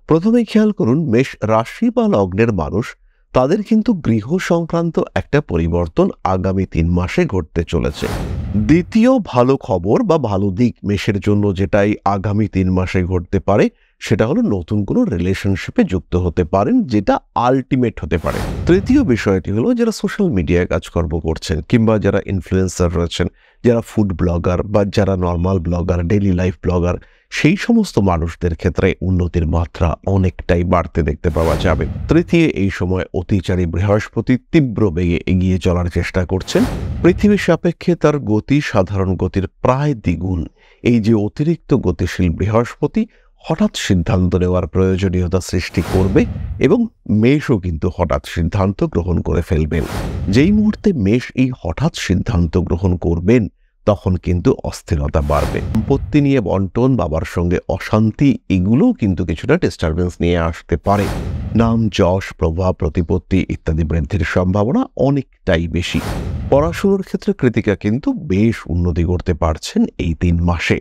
প্রথমেই খেয়াল করুন, মেষ রাশি বা লগ্নের মানুষ তাদের কিন্তু গৃহ সংক্রান্ত একটা পরিবর্তন আগামী 3 মাসে ঘটতে চলেছে। দ্বিতীয় ভালো খবর বা ভালো দিক মেষের জন্য যেটাই আগামী 3 মাসে ঘটতে পারে সেটা হলো নতুন কোনো রিলেশনশিপে যুক্ত হতে পারেন, যেটা আলটিমেট হতে পারে। তৃতীয় বিষয়টি হলো যারা সোশ্যাল মিডিয়ায় কাজকর্ম করছেন কিংবা যারা ইনফ্লুয়েন্সার রয়েছেন, যারা ফুড ব্লগার বা যারা normal blogger, daily life blogger, সেই সমস্ত মানুষদের ক্ষেত্রে উন্নতির মাত্রা অনেকটাই বাড়তে দেখতে পাওয়া যাবে। তৃতীয়, এই সময় অতিচারী বৃহস্পতি তীব্র বেগে এগিয়ে চলার চেষ্টা করছেন। পৃথিবীর সাপেক্ষে তার গতি সাধারণ গতির প্রায় দ্বিগুণ। এই যে অতিরিক্ত গতিশীল বৃহস্পতি হঠাৎ সিদ্ধান্ত নেওয়ার প্রয়োজনীয়তা সৃষ্টি করবে এবং মেষও কিন্তু হঠাৎ সিদ্ধান্ত গ্রহণ করে ফেলবেন। যেই মুহূর্তে মেষ এই হঠাৎ সিদ্ধান্ত গ্রহণ করবেন তখন কিন্তু অস্থিরতা বাড়বে। সম্পত্তি নিয়ে বন্টন, বাবার সঙ্গে অশান্তি, এগুলোও কিন্তু কিছুটা ডিস্টারবেন্স নিয়ে আসতে পারে। নাম, যশ, প্রভাব, প্রতিপত্তি ইত্যাদি বৃদ্ধির সম্ভাবনা অনেকটাই বেশি। পড়াশোনার ক্ষেত্রে কৃতিকা কিন্তু বেশ উন্নতি করতে পারছেন এই 3 মাসে।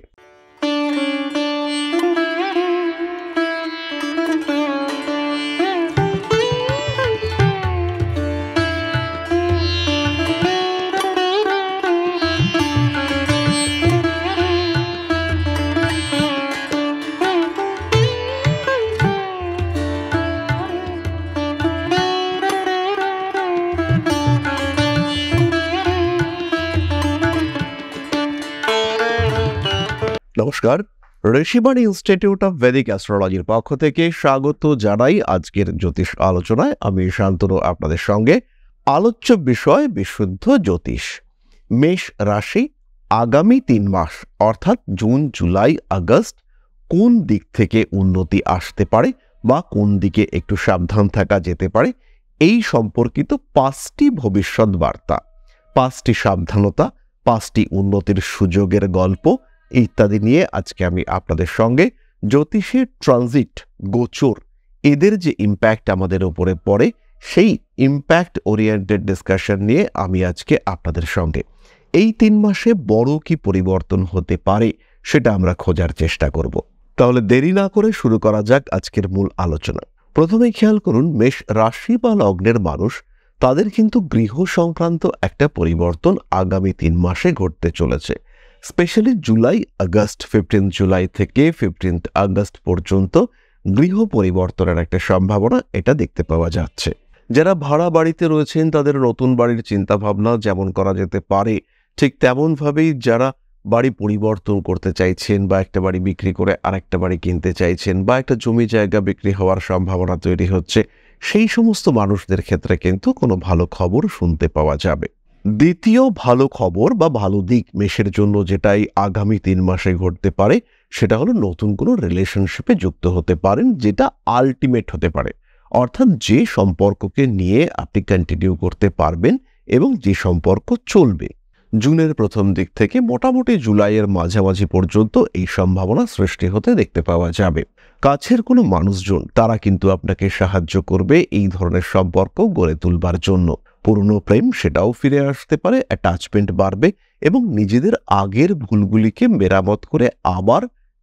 নমস্কার, ঋষিবাণী ইনস্টিটিউট অফ ভেদিক অ্যাস্ট্রোলজির পক্ষ থেকে স্বাগত জানাই আজকের জ্যোতিষ আলোচনায়। আমি শান্তনু আপনাদের সঙ্গে। আলোচ্য বিষয় বিশুদ্ধ জ্যোতিষ। মেষ রাশি আগামী 3 মাস অর্থাৎ জুন, জুলাই, আগস্ট কোন দিক থেকে উন্নতি আসতে পারে বা কোন দিকে একটু সাবধান থাকা যেতে পারে, এই সম্পর্কিত 5টি ভবিষ্যৎ বার্তা, 5টি সাবধানতা, 5টি উন্নতির সুযোগের গল্প ইত্যাদি নিয়ে আজকে আমি আপনাদের সঙ্গে জ্যোতিষের ট্রানজিট, গোচর, এদের যে ইম্প্যাক্ট আমাদের উপরে পড়ে সেই ইম্প্যাক্ট ওরিয়েন্টেড ডিসকাশন নিয়ে আমি আজকে আপনাদের সঙ্গে। এই 3 মাসে বড় কি পরিবর্তন হতে পারে সেটা আমরা খোঁজার চেষ্টা করব। তাহলে দেরি না করে শুরু করা যাক আজকের মূল আলোচনা। প্রথমেই খেয়াল করুন, মেষ রাশি বা লগ্নের মানুষ তাদের কিন্তু গৃহ সংক্রান্ত একটা পরিবর্তন আগামী 3 মাসে ঘটতে চলেছে। স্পেশালি জুলাই, আগস্ট, 15 জুলাই থেকে 15 আগস্ট পর্যন্ত গৃহ পরিবর্তনের একটা সম্ভাবনা এটা দেখতে পাওয়া যাচ্ছে। যারা ভাড়া বাড়িতে রয়েছেন তাদের নতুন বাড়ির চিন্তাভাবনা যেমন করা যেতে পারে, ঠিক তেমনভাবেই যারা বাড়ি পরিবর্তন করতে চাইছেন বা একটা বাড়ি বিক্রি করে আরেকটা বাড়ি কিনতে চাইছেন বা একটা জমি জায়গা বিক্রি হওয়ার সম্ভাবনা তৈরি হচ্ছে, সেই সমস্ত মানুষদের ক্ষেত্রে কিন্তু কোনো ভালো খবর শুনতে পাওয়া যাবে। দ্বিতীয় ভালো খবর বা ভালো দিক মেষের জন্য যেটাই আগামী 3 মাসে ঘটতে পারে সেটা হলো নতুন কোনো রিলেশনশিপে যুক্ত হতে পারেন, যেটা আলটিমেট হতে পারে। অর্থাৎ যে সম্পর্ককে নিয়ে আপনি কন্টিনিউ করতে পারবেন এবং যে সম্পর্ক চলবে। জুনের প্রথম দিক থেকে মোটামুটি জুলাইয়ের মাঝামাঝি পর্যন্ত এই সম্ভাবনা সৃষ্টি হতে দেখতে পাওয়া যাবে। কাছের কোনো মানুষজন তারা কিন্তু আপনাকে সাহায্য করবে এই ধরনের সম্পর্ক গড়ে তুলবার জন্য। পুরনো প্রেম সেটাও ফিরে আসতে পারে, অ্যাটাচমেন্ট বাড়বে এবং নিজেদের আগের ভুলগুলিকে মেরামত করে আবার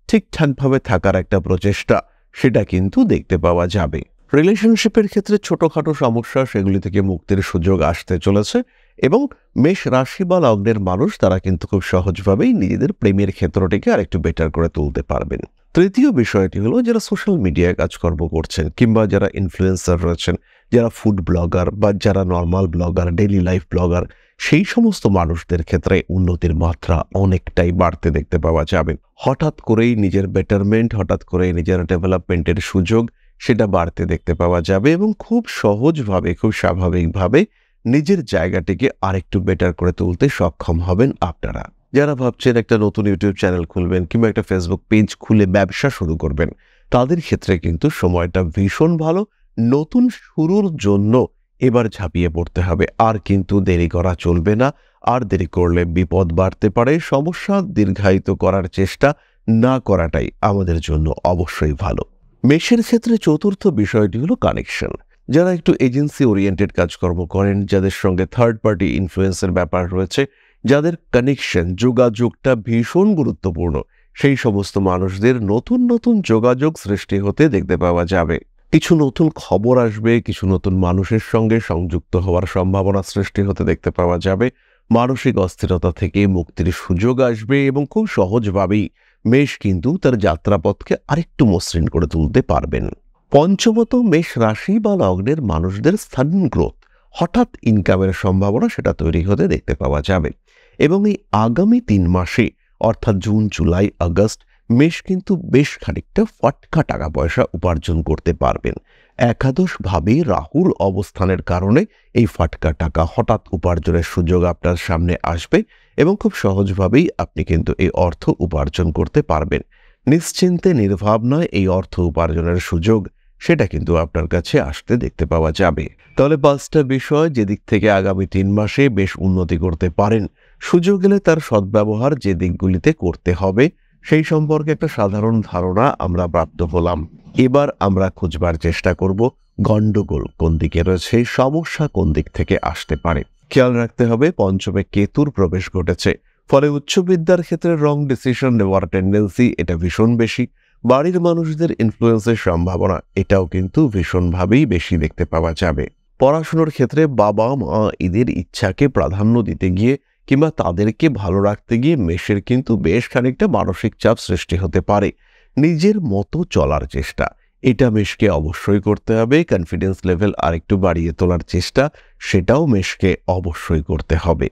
ঠিকঠাকভাবে থাকার একটা প্রচেষ্টা সেটা কিন্তু দেখতে পাওয়া যাবে। রিলেশনশিপের ক্ষেত্রে ছোটখাটো সমস্যা সেগুলি থেকে মুক্তির সুযোগ আসতে চলেছে এবং মেষ রাশি বা লগ্নের মানুষ তারা কিন্তু খুব সহজভাবেই নিজেদের প্রেমের ক্ষেত্রটিকে আরেকটু বেটার করে তুলতে পারবেন। তৃতীয় বিষয়টি হলো যারা সোশ্যাল মিডিয়ায় কাজকর্ম করছেন কিংবা যারা ইনফ্লুয়েন্সার রয়েছেন, যারা ফুড ব্লগার বা যারা normal blogger, daily life blogger, সেই সমস্ত মানুষদের ক্ষেত্রে উন্নতির মাত্রা অনেকটাই বাড়তে দেখতে পাওয়া যাবে। হঠাৎ করেই নিজের বেটারমেন্ট, হঠাৎ করেই নিজের ডেভেলপমেন্টের সুযোগ সেটা বাড়তে দেখতে পাওয়া যাবে এবং খুব সহজভাবে, খুব স্বাভাবিকভাবে নিজের জায়গাটিকে আরেকটু বেটার করে তুলতে সক্ষম হবেন আপনারা। যারা ভাবছেন একটা নতুন ইউটিউব চ্যানেল খুলবেন কিংবা একটা ফেসবুক পেজ খুলে ব্যবসা শুরু করবেন, তাদের ক্ষেত্রে কিন্তু সময়টা ভীষণ ভালো। নতুন শুরুর জন্য এবার ঝাঁপিয়ে পড়তে হবে, আর কিন্তু দেরি করা চলবে না। আর দেরি করলে বিপদ বাড়তে পারে। সমস্যা দীর্ঘায়িত করার চেষ্টা না করাটাই আমাদের জন্য অবশ্যই ভালো। মেষের ক্ষেত্রে চতুর্থ বিষয়টি হলো কানেকশন। যারা একটু এজেন্সি ওরিয়েন্টেড কাজকর্ম করেন, যাদের সঙ্গে থার্ড পার্টি ইনফ্লুয়েন্সের ব্যাপার রয়েছে, যাদের কানেকশন, যোগাযোগটা ভীষণ গুরুত্বপূর্ণ, সেই সমস্ত মানুষদের নতুন নতুন যোগাযোগ সৃষ্টি হতে দেখতে পাওয়া যাবে। কিছু নতুন খবর আসবে, কিছু নতুন মানুষের সঙ্গে সংযুক্ত হওয়ার সম্ভাবনা সৃষ্টি হতে দেখতে পাওয়া যাবে। মানসিক অস্থিরতা থেকে মুক্তির সুযোগ আসবে এবং খুব সহজভাবেই মেষ কিন্তু তার যাত্রাপথকে আরেকটু মসৃণ করে তুলতে পারবেন। পঞ্চমত, মেষ রাশি বা লগ্নের মানুষদের সাডেন গ্রোথ, হঠাৎ ইনকামের সম্ভাবনা সেটা তৈরি হতে দেখতে পাওয়া যাবে এবং এই আগামী 3 মাসে অর্থাৎ জুন, জুলাই, আগস্ট মেষ কিন্তু বেশ খানিকটা ফটকা টাকা পয়সা উপার্জন করতে পারবেন। একাদশভাবে রাহুর অবস্থানের কারণে এই ফটকা টাকা হঠাৎ উপার্জনের সুযোগ আপনার সামনে আসবে এবং খুব সহজভাবেই আপনি কিন্তু এই অর্থ উপার্জন করতে পারবেন। নিশ্চিন্তে নির্ভাবনায় এই অর্থ উপার্জনের সুযোগ সেটা কিন্তু আপনার কাছে আসতে দেখতে পাওয়া যাবে। তাহলে 5টা বিষয় যেদিক থেকে আগামী 3 মাসে বেশ উন্নতি করতে পারেন, সুযোগ এলে তার সদ্ব্যবহার যে দিকগুলিতে করতে হবে সেই সম্পর্কে একটা সাধারণ ধারণা আমরা প্রাপ্ত হলাম। এবার আমরা খুঁজবার চেষ্টা করব গন্ডগোল কোন দিকে রয়েছে, সমস্যা কোন দিক থেকে আসতে পারে। খেয়াল রাখতে হবে পঞ্চমে কেতুর প্রবেশ ঘটেছে, ফলে উচ্চ বিদ্যার ক্ষেত্রে রং ডিসিশন নেওয়ার টেন্ডেন্সি এটা ভীষণ বেশি। বাড়ির মানুষদের ইনফ্লুয়েন্সের সম্ভাবনা এটাও কিন্তু ভীষণভাবেই বেশি দেখতে পাওয়া যাবে। পড়াশোনার ক্ষেত্রে বাবা মা এদের ইচ্ছাকে প্রাধান্য দিতে গিয়ে কিংবা তাদেরকে ভালো রাখতে গিয়ে মেষের কিন্তু বেশ খানিকটা মানসিক চাপ সৃষ্টি হতে পারে। নিজের মতো চলার চেষ্টা এটা মেষকে অবশ্যই করতে হবে। কনফিডেন্স লেভেল আরেকটু বাড়িয়ে তোলার চেষ্টা সেটাও মেষকে অবশ্যই করতে হবে।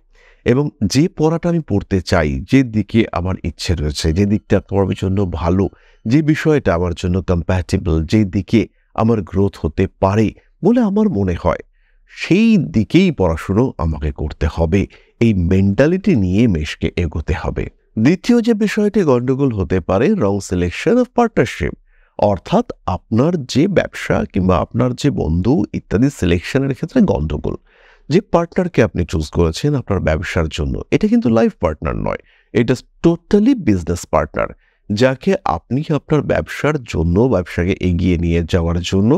এবং যে পড়াটা আমি পড়তে চাই, যে দিকে আমার ইচ্ছে রয়েছে, যে দিকটা আমার জন্য ভালো, যে বিষয়টা আমার জন্য কম্প্যাটেবল, যে দিকে আমার গ্রোথ হতে পারে বলে আমার মনে হয়, সেই দিকেই পড়াশুনো আমাকে করতে হবে। এই মেন্টালিটি নিয়ে মেষকে এগোতে হবে। দ্বিতীয় যে বিষয়টি গন্ডগোল হতে পারে, রং সিলেকশন অফ পার্টনারশিপ, অর্থাৎ আপনার যে ব্যবসা কিংবা আপনার যে বন্ধু ইত্যাদি সিলেকশনের ক্ষেত্রে গন্ডগোল। যে পার্টনারকে আপনি চুজ করেছেন আপনার ব্যবসার জন্য, এটা কিন্তু লাইফ পার্টনার নয়, এটা টোটালি বিজনেস পার্টনার, যাকে আপনি আপনার ব্যবসার জন্য, ব্যবসাকে এগিয়ে নিয়ে যাওয়ার জন্য,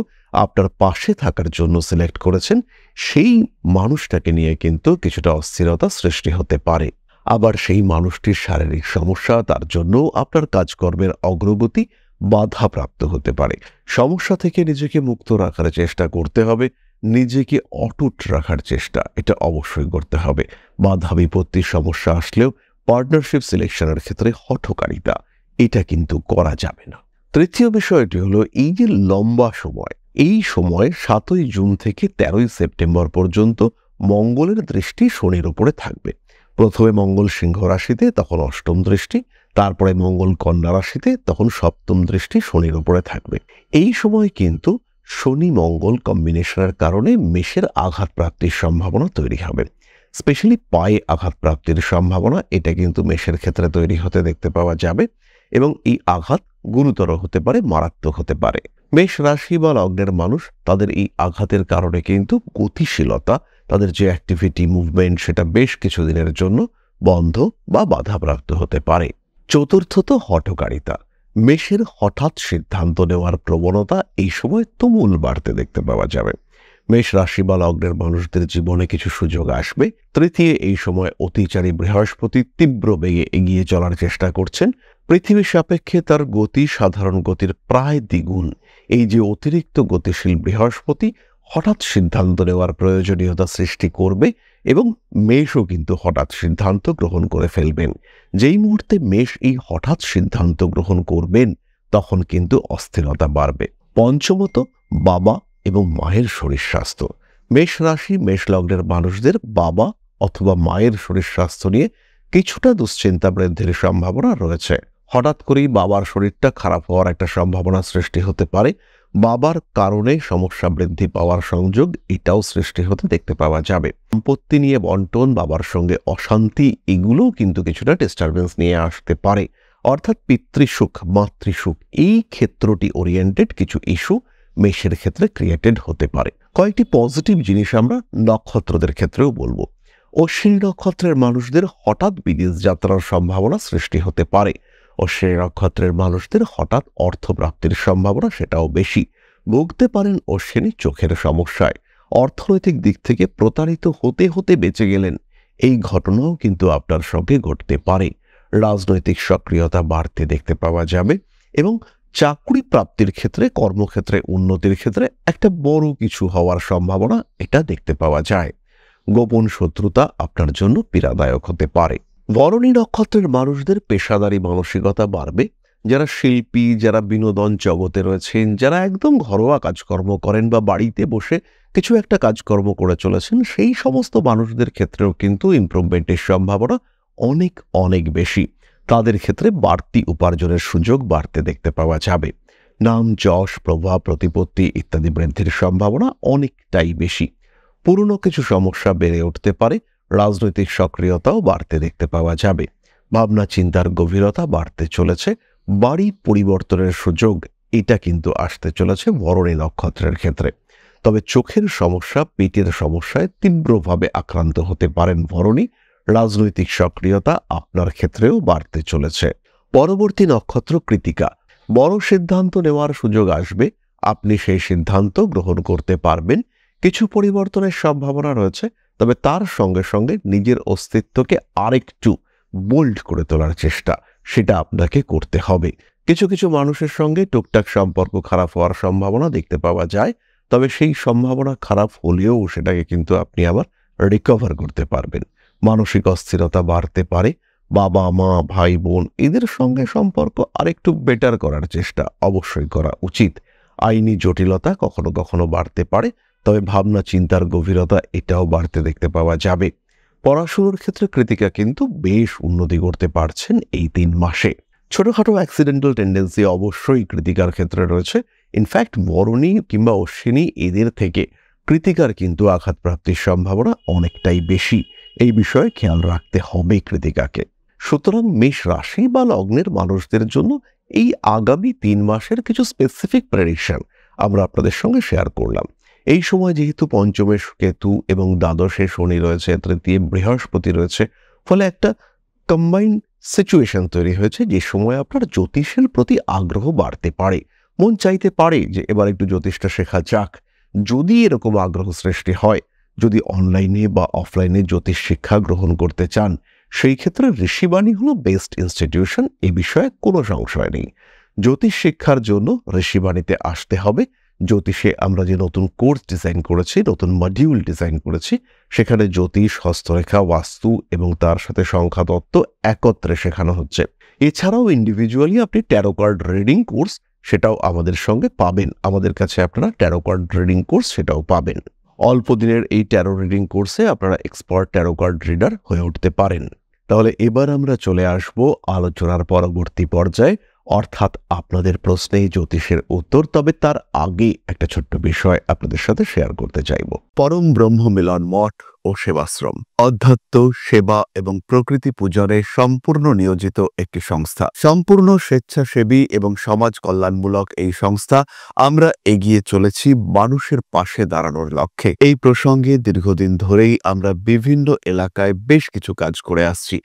আপনার পাশে থাকার জন্য সিলেক্ট করেছেন। সেই মানুষটাকে নিয়ে কিন্তু কিছুটা অস্থিরতা সৃষ্টি হতে পারে। আবার সেই মানুষটির শারীরিক সমস্যা, তার জন্য আপনার কাজকর্মের অগ্রগতি বাধাপ্রাপ্ত হতে পারে। সমস্যা থেকে নিজেকে মুক্ত রাখার চেষ্টা করতে হবে, নিজেকে অটুট রাখার চেষ্টা এটা অবশ্যই করতে হবে। বাধা বিপত্তির সমস্যা আসলেও পার্টনারশিপ সিলেকশনের ক্ষেত্রে হঠকারিতা এটা কিন্তু করা যাবে না। তৃতীয় বিষয়টি হলো এই যে লম্বা সময়, এই সময় 7ই জুন থেকে 13ই সেপ্টেম্বর পর্যন্ত মঙ্গলের দৃষ্টি শনির উপরে থাকবে। প্রথমে মঙ্গল সিংহ রাশিতে, তখন 8ম দৃষ্টি, তারপরে মঙ্গল কন্যা রাশিতে, তখন 7ম দৃষ্টি শনির উপরে থাকবে। এই সময় কিন্তু শনি মঙ্গল কম্বিনেশনের কারণে মেষের আঘাত প্রাপ্তির সম্ভাবনা তৈরি হবে। স্পেশালি পায়ে আঘাত প্রাপ্তির সম্ভাবনা এটা কিন্তু মেষের ক্ষেত্রে তৈরি হতে দেখতে পাওয়া যাবে এবং এই আঘাত গুরুতর হতে পারে, মারাত্মক হতে পারে। মেষ রাশি বা লগ্নের মানুষ তাদের এই আঘাতের কারণে কিন্তু গতিশীলতা, তাদের যে অ্যাক্টিভিটি মুভমেন্ট সেটা বেশ কিছুদিনের জন্য বন্ধ বা বাধাপ্রাপ্ত হতে পারে। চতুর্থত হঠকারিতা, মেষের হঠাৎ সিদ্ধান্ত নেওয়ার প্রবণতা এই সময় তুমুল বাড়তে দেখতে পাওয়া যাবে। মেষ রাশি বা লগ্নের মানুষদের জীবনে কিছু সুযোগ আসবে। তৃতীয়, এই সময় অতিচারী বৃহস্পতি তীব্র বেগে এগিয়ে চলার চেষ্টা করছেন। পৃথিবীর সাপেক্ষে তার গতি সাধারণ গতির প্রায় দ্বিগুণ। এই যে অতিরিক্ত গতিশীল বৃহস্পতি হঠাৎ সিদ্ধান্ত নেওয়ার প্রয়োজনীয়তা সৃষ্টি করবে এবং মেষও কিন্তু হঠাৎ সিদ্ধান্ত গ্রহণ করে ফেলবেন। যেই মুহূর্তে মেষ এই হঠাৎ সিদ্ধান্ত গ্রহণ করবেন তখন কিন্তু অস্থিরতা বাড়বে। পঞ্চমত, বাবা এবং মায়ের শরীর স্বাস্থ্য। মেষ রাশি মেষ লগ্নের মানুষদের বাবা অথবা মায়ের শরীর স্বাস্থ্য নিয়ে কিছুটা দুশ্চিন্তা বৃদ্ধির সম্ভাবনা রয়েছে। হঠাৎ করেই বাবার শরীরটা খারাপ হওয়ার একটা সম্ভাবনা সৃষ্টি হতে পারে। বাবার কারণে সমস্যা বৃদ্ধি পাওয়ার সংযোগ এটাও সৃষ্টি হতে দেখতে পাওয়া যাবে। সম্পত্তি নিয়ে বন্টন, বাবার সঙ্গে অশান্তি, এগুলোও কিন্তু কিছুটা ডিস্টারবেন্স নিয়ে আসতে পারে। অর্থাৎ পিতৃসুখ, মাতৃসুখ, এই ক্ষেত্রটি ওরিয়েন্টেড কিছু ইস্যু মেষের ক্ষেত্রে ক্রিয়েটেড হতে পারে। কয়েকটি পজিটিভ জিনিস আমরা নক্ষত্রদের ক্ষেত্রেও বলবো। অশ্বিনী নক্ষত্রের মানুষদের হঠাৎ বিদেশ যাত্রার সম্ভাবনা সৃষ্টি হতে পারে। অশ্বিনী নক্ষত্রের মানুষদের হঠাৎ অর্থপ্রাপ্তির সম্ভাবনা সেটাও বেশি। ভুগতে পারেন অশ্বিনী চোখের সমস্যায়। অর্থনৈতিক দিক থেকে প্রতারিত হতে হতে বেঁচে গেলেন, এই ঘটনাও কিন্তু আপনার সঙ্গে ঘটতে পারে। রাজনৈতিক সক্রিয়তা বাড়তে দেখতে পাওয়া যাবে এবং চাকরি প্রাপ্তির ক্ষেত্রে, কর্মক্ষেত্রে উন্নতির ক্ষেত্রে একটা বড় কিছু হওয়ার সম্ভাবনা এটা দেখতে পাওয়া যায়। গোপন শত্রুতা আপনার জন্য পীড়াদায়ক হতে পারে। ভরণী নক্ষত্রের মানুষদের পেশাদারী মানসিকতা বাড়বে। যারা শিল্পী, যারা বিনোদন জগতে রয়েছেন, যারা একদম ঘরোয়া কাজকর্ম করেন বা বাড়িতে বসে কিছু একটা কাজকর্ম করে চলেছেন, সেই সমস্ত মানুষদের ক্ষেত্রেও কিন্তু ইমপ্রুভমেন্টের সম্ভাবনা অনেক অনেক বেশি। তাদের ক্ষেত্রে বাড়তি উপার্জনের সুযোগ বাড়তে দেখতে পাওয়া যাবে। নাম, যশ, প্রভাব, প্রতিপত্তি ইত্যাদি বৃদ্ধির সম্ভাবনা অনেকটাই বেশি। পুরনো কিছু সমস্যা বেড়ে উঠতে পারে। রাজনৈতিক সক্রিয়তাও বাড়তে দেখতে পাওয়া যাবে। ভাবনা চিন্তার গভীরতা বাড়তে চলেছে। বাড়ি পরিবর্তনের সুযোগ এটা কিন্তু আসতে চলেছে ভরণী নক্ষত্রের ক্ষেত্রে। তবে চোখের সমস্যা, পেটের সমস্যায় তীব্রভাবে আক্রান্ত হতে পারেন ভরণী। রাজনৈতিক সক্রিয়তা আপনার ক্ষেত্রেও বাড়তে চলেছে। পরবর্তী নক্ষত্র কৃত্তিকা। বড় সিদ্ধান্ত নেওয়ার সুযোগ আসবে। আপনি সেই সিদ্ধান্ত গ্রহণ করতে পারবেন। কিছু পরিবর্তনের সম্ভাবনা রয়েছে, তবে তার সঙ্গে সঙ্গে নিজের অস্তিত্বকে আরেকটু বোল্ড করে তোলার চেষ্টা সেটা আপনাকে করতে হবে। কিছু কিছু মানুষের সঙ্গে টুকটাক সম্পর্ক খারাপ হওয়ার সম্ভাবনা দেখতে পাওয়া যায়, তবে সেই সম্ভাবনা খারাপ হলেও সেটাকে কিন্তু আপনি আবার রিকভার করতে পারবেন। মানসিক অস্থিরতা বাড়তে পারে। বাবা, মা, ভাই, বোন এদের সঙ্গে সম্পর্ক আরেকটু বেটার করার চেষ্টা অবশ্যই করা উচিত। আইনি জটিলতা কখনো কখনো বাড়তে পারে, তবে ভাবনা চিন্তার গভীরতা এটাও বাড়তে দেখতে পাওয়া যাবে। পড়াশুনোর ক্ষেত্রে কৃত্তিকা কিন্তু বেশ উন্নতি করতে পারছেন এই 3 মাসে। ছোটখাটো অ্যাক্সিডেন্টাল টেন্ডেন্সি অবশ্যই কৃত্তিকার ক্ষেত্রে রয়েছে। ইনফ্যাক্ট ভরণী কিংবা অশ্বিনী এদের থেকে কৃত্তিকার কিন্তু আঘাতপ্রাপ্তির সম্ভাবনা অনেকটাই বেশি। এই বিষয়ে খেয়াল রাখতে হবে কৃত্তিকাকে। সুতরাং মেষ রাশি বা লগ্নের মানুষদের জন্য এই আগামী 3 মাসের কিছু স্পেসিফিক প্রেডিকশন আমরা আপনাদের সঙ্গে শেয়ার করলাম। এই সময় যেহেতু পঞ্চমে কেতু এবং দ্বাদশে শনি রয়েছে, তৃতীয় বৃহস্পতি রয়েছে, ফলে একটা কম্বাইন্ড সিচুয়েশন তৈরি হয়েছে যে সময় আপনার জ্যোতিষের প্রতি আগ্রহ বাড়তে পারে। মন চাইতে পারে যে এবার একটু জ্যোতিষটা শেখা যাক। যদি এরকম আগ্রহ সৃষ্টি হয়, যদি অনলাইনে বা অফলাইনে জ্যোতিষ শিক্ষা গ্রহণ করতে চান, সেই ক্ষেত্রে ঋষিবাণী হলো বেস্ট ইনস্টিটিউশন। এ বিষয়ে কোনো সংশয় নেই। জ্যোতিষ শিক্ষার জন্য ঋষিবাণীতে আসতে হবে। জ্যোতিষে আমরা যে নতুন কোর্স ডিজাইন করেছি, নতুন মডিউল ডিজাইন করেছি, সেখানে জ্যোতিষ, হস্তরেখা, বাস্তু এবং তার সাথে সংখ্যাতত্ত্ব একত্রে শেখানো হচ্ছে। এছাড়াও ইন্ডিভিজুয়ালি আপনি ট্যারো কার্ড রিডিং কোর্স সেটাও আমাদের সঙ্গে পাবেন। আমাদের কাছে আপনারা ট্যারো কার্ড রিডিং কোর্স সেটাও পাবেন। অল্প দিনের এই ট্যারো রিডিং কোর্সে আপনারা এক্সপার্ট ট্যারো কার্ড রিডার হয়ে উঠতে পারেন। তাহলে এবার আমরা চলে আসব আলোচনার পরবর্তী পর্যায়ে, অর্থাৎ আপনাদের প্রশ্নে জ্যোতিষের উত্তর। তবে তার আগে একটা ছোট্ট বিষয় আপনাদের সাথে শেয়ার করতে চাইব। পরম ব্রহ্ম মিলন মঠ ও সেবাশ্রম অধ্যাত্ম, সেবা এবং প্রকৃতি পূজনে সম্পূর্ণ নিয়োজিত একটি সংস্থা। সম্পূর্ণ স্বেচ্ছাসেবী এবং সমাজ কল্যাণমূলক এই সংস্থা। আমরা এগিয়ে চলেছি মানুষের পাশে দাঁড়ানোর লক্ষ্যে। এই প্রসঙ্গে দীর্ঘদিন ধরেই আমরা বিভিন্ন এলাকায় বেশ কিছু কাজ করে আসছি।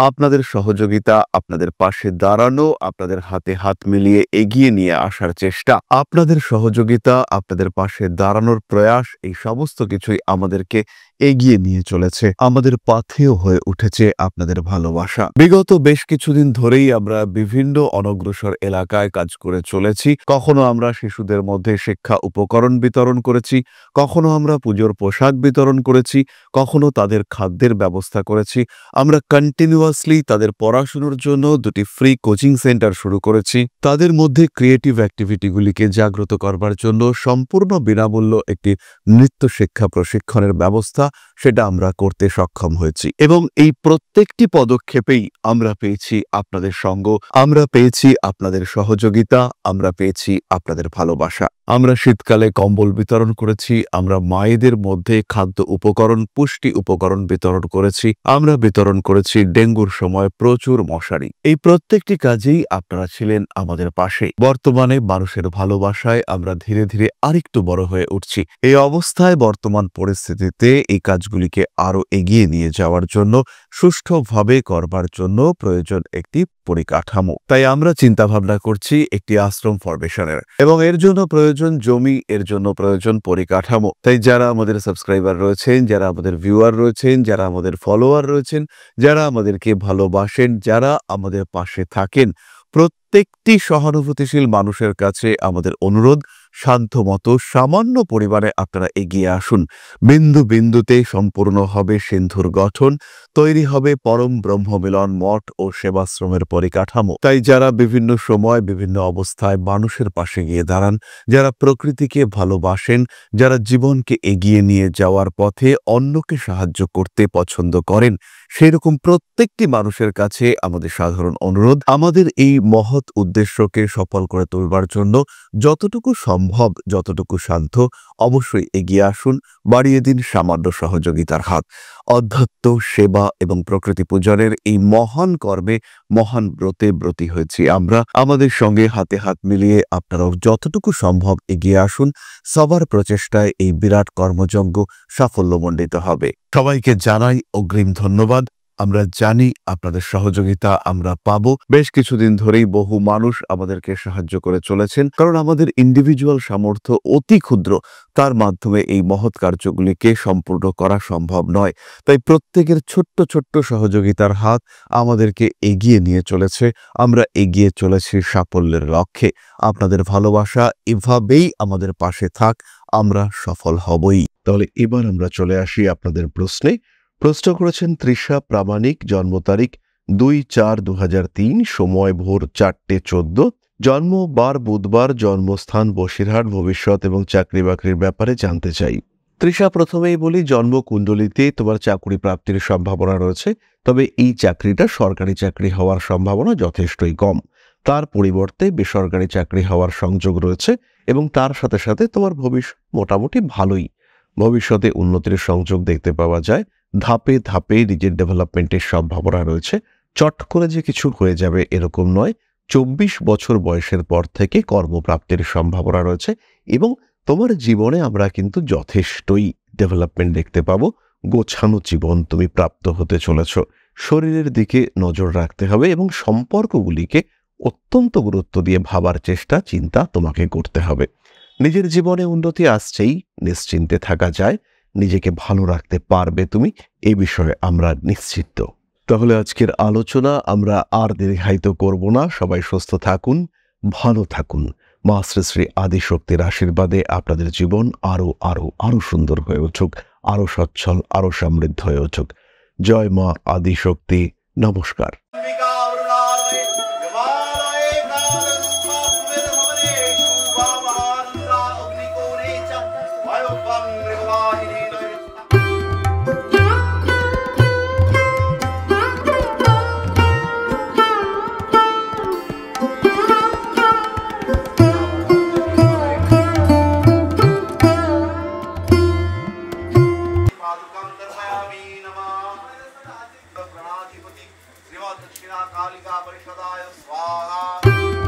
আপনাদের সহযোগিতা, আপনাদের পাশে দাঁড়ানো, আপনাদের হাতে হাত মিলিয়ে এগিয়ে নিয়ে আসার চেষ্টা, আপনাদের সহযোগিতা, আপনাদের পাশে দাঁড়ানোর প্রয়াস, এই সমস্ত কিছুই আমাদেরকে এগিয়ে নিয়ে চলেছে। আমাদের পাথেয় হয়ে উঠেছে আপনাদের ভালোবাসা। বিগত বেশ কিছুদিন ধরেই আমরা বিভিন্ন অনগ্রসর এলাকায় কাজ করে চলেছি। কখনো আমরা শিশুদের মধ্যে শিক্ষা উপকরণ বিতরণ করেছি, কখনো আমরা পুজোর পোশাক বিতরণ করেছি, কখনো তাদের খাদ্যের ব্যবস্থা করেছি। আমরা কন্টিনিউয়াসলি তাদের পড়াশোনার জন্য 2টি ফ্রি কোচিং সেন্টার শুরু করেছি। তাদের মধ্যে ক্রিয়েটিভ অ্যাক্টিভিটিগুলিকে জাগ্রত করবার জন্য সম্পূর্ণ বিনামূল্য একটি নৃত্য শিক্ষা প্রশিক্ষণের ব্যবস্থা সেটা আমরা করতে সক্ষম হয়েছি। এবং এই প্রত্যেকটি পদক্ষেপেই আমরা পেয়েছি আপনাদের সঙ্গ, আমরা পেয়েছি আপনাদের সহযোগিতা, আমরা পেয়েছি আপনাদের ভালোবাসা। আমরা শীতকালে কম্বল বিতরণ করেছি, আমরা মায়েদের মধ্যে খাদ্য উপকরণ, পুষ্টি উপকরণ বিতরণ করেছি, আমরা বিতরণ করেছি ডেঙ্গুর সময় প্রচুর মশারি। এই প্রত্যেকটি কাজেই আপনারা ছিলেন আমাদের পাশে। বর্তমানে মানুষের ভালোবাসায় আমরা ধীরে ধীরে আরেকটু বড় হয়ে উঠছি। এই অবস্থায় বর্তমান পরিস্থিতিতে এই কাজগুলিকে আরো এগিয়ে নিয়ে যাওয়ার জন্য, সুষ্ঠুভাবে করবার জন্য প্রয়োজন একটি পরিকাঠামো। তাই আমরা চিন্তা ভাবনা করছি একটি আশ্রম ফরমেশনের, এবং এর জন্য প্রয়োজন প্রয়োজন জমি, এর জন্য প্রয়োজন পরিকাঠামো। তাই যারা আমাদের সাবস্ক্রাইবার রয়েছেন, যারা আমাদের ভিউয়ার রয়েছেন, যারা আমাদের ফলোয়ার রয়েছেন, যারা আমাদেরকে ভালোবাসেন, যারা আমাদের পাশে থাকেন, প্রত্যেকটি সহানুভূতিশীল মানুষের কাছে আমাদের অনুরোধ, শান্তমতো সামান্য পরিমাণে আপনারা এগিয়ে আসুন। বিন্দু বিন্দুতে সম্পূর্ণ হবে সিন্ধুর গঠন, তৈরি হবে পরম ব্রহ্মমিলন মঠ ও সেবাশ্রমের পরিকাঠামো। তাই যারা বিভিন্ন সময় বিভিন্ন অবস্থায় মানুষের পাশে গিয়ে দাঁড়ান, যারা প্রকৃতিকে ভালোবাসেন, যারা জীবনকে এগিয়ে নিয়ে যাওয়ার পথে অন্যকে সাহায্য করতে পছন্দ করেন, সেরকম প্রত্যেকটি মানুষের কাছে আমাদের সাধারণ অনুরোধ, আমাদের এই মহৎ উদ্দেশ্যকে সফল করে তুলবার জন্য যতটুকু সম্ভব, যতটুকু সাধ্য অবশ্যই এগিয়ে আসুন, বাড়িয়ে দিন সামান্য সহযোগিতার হাত। অধ্যাত্ম, সেবা এবং প্রকৃতি পূজনের এই মহান কর্মে, মহান ব্রতে ব্রতী হয়েছি আমরা। আমাদের সঙ্গে হাতে হাত মিলিয়ে আপনারাও যতটুকু সম্ভব এগিয়ে আসুন। সবার প্রচেষ্টায় এই বিরাট কর্মযজ্ঞ সাফল্যমণ্ডিত হবে। সবাইকে জানাই অগ্রিম ধন্যবাদ। আমরা জানি আপনাদের সহযোগিতা আমরা পাবো। বেশ কিছুদিন ধরেই বহু মানুষ আমাদেরকে সাহায্য করে চলেছেন, কারণ আমাদের ইন্ডিভিজুয়াল সামর্থ্য অতি ক্ষুদ্র, তার মাধ্যমে এই মহৎ কার্যগুলিকে সম্পূর্ণ করা সম্ভব নয়। তাই প্রত্যেকের ছোট্ট ছোট্ট সহযোগিতার হাত আমাদেরকে এগিয়ে নিয়ে চলেছে। আমরা এগিয়ে চলেছি সাফল্যের লক্ষ্যে। আপনাদের ভালোবাসা এভাবেই আমাদের পাশে থাক, আমরা সফল হবই। তাহলে এবার আমরা চলে আসি আপনাদের প্রশ্নে। প্রশ্ন করেছেন তৃষা প্রামাণিক, জন্ম তারিখ 2/4/2003, সময় ভোর 4:14, জন্ম বার বুধবার, জন্মস্থান বসিরহাট, ভবিষ্যৎ এবং চাকরি বাকরির ব্যাপারে জানতে চাই। তৃষা, প্রথমেই বলি, জন্ম কুণ্ডলিতে তোমার চাকরি প্রাপ্তির সম্ভাবনা রয়েছে, তবে এই চাকরিটা সরকারি চাকরি হওয়ার সম্ভাবনা যথেষ্টই কম। তার পরিবর্তে বেসরকারি চাকরি হওয়ার সংযোগ রয়েছে এবং তার সাথে সাথে তোমার ভবিষ্যৎ মোটামুটি ভালোই। ভবিষ্যতে উন্নতির সংযোগ দেখতে পাওয়া যায়। ধাপে ধাপে নিজের ডেভেলপমেন্টের সম্ভাবনা রয়েছে। চট করে যে কিছু হয়ে যাবে এরকম নয়। 24 বছর বয়সের পর থেকে কর্মপ্রাপ্তির সম্ভাবনা রয়েছে এবং তোমার জীবনে আমরা কিন্তু যথেষ্টই ডেভেলপমেন্ট দেখতে পাবো। গোছানো জীবন তুমি প্রাপ্ত হতে চলেছ। শরীরের দিকে নজর রাখতে হবে এবং সম্পর্কগুলিকে অত্যন্ত গুরুত্ব দিয়ে ভাবার চেষ্টা, চিন্তা তোমাকে করতে হবে। নিজের জীবনে উন্নতি আসছেই, নিশ্চিন্তে থাকা যায়। নিজেকে ভালো রাখতে পারবে তুমি, এই বিষয়ে আমরা নিশ্চিত। তাহলে আজকের আলোচনা আমরা আর দীর্ঘায়িত করব না। সবাই সুস্থ থাকুন, ভালো থাকুন। মা শ্রী শ্রী আদিশক্তির আশীর্বাদে আপনাদের জীবন আরো আরো আরো সুন্দর হয়ে উঠুক, আরো সচ্ছল, আরো সমৃদ্ধ হয়ে উঠুক। জয় মা আদিশক্তি। নমস্কার। दक्षिणा कालिका परिषदाय स्वाहा।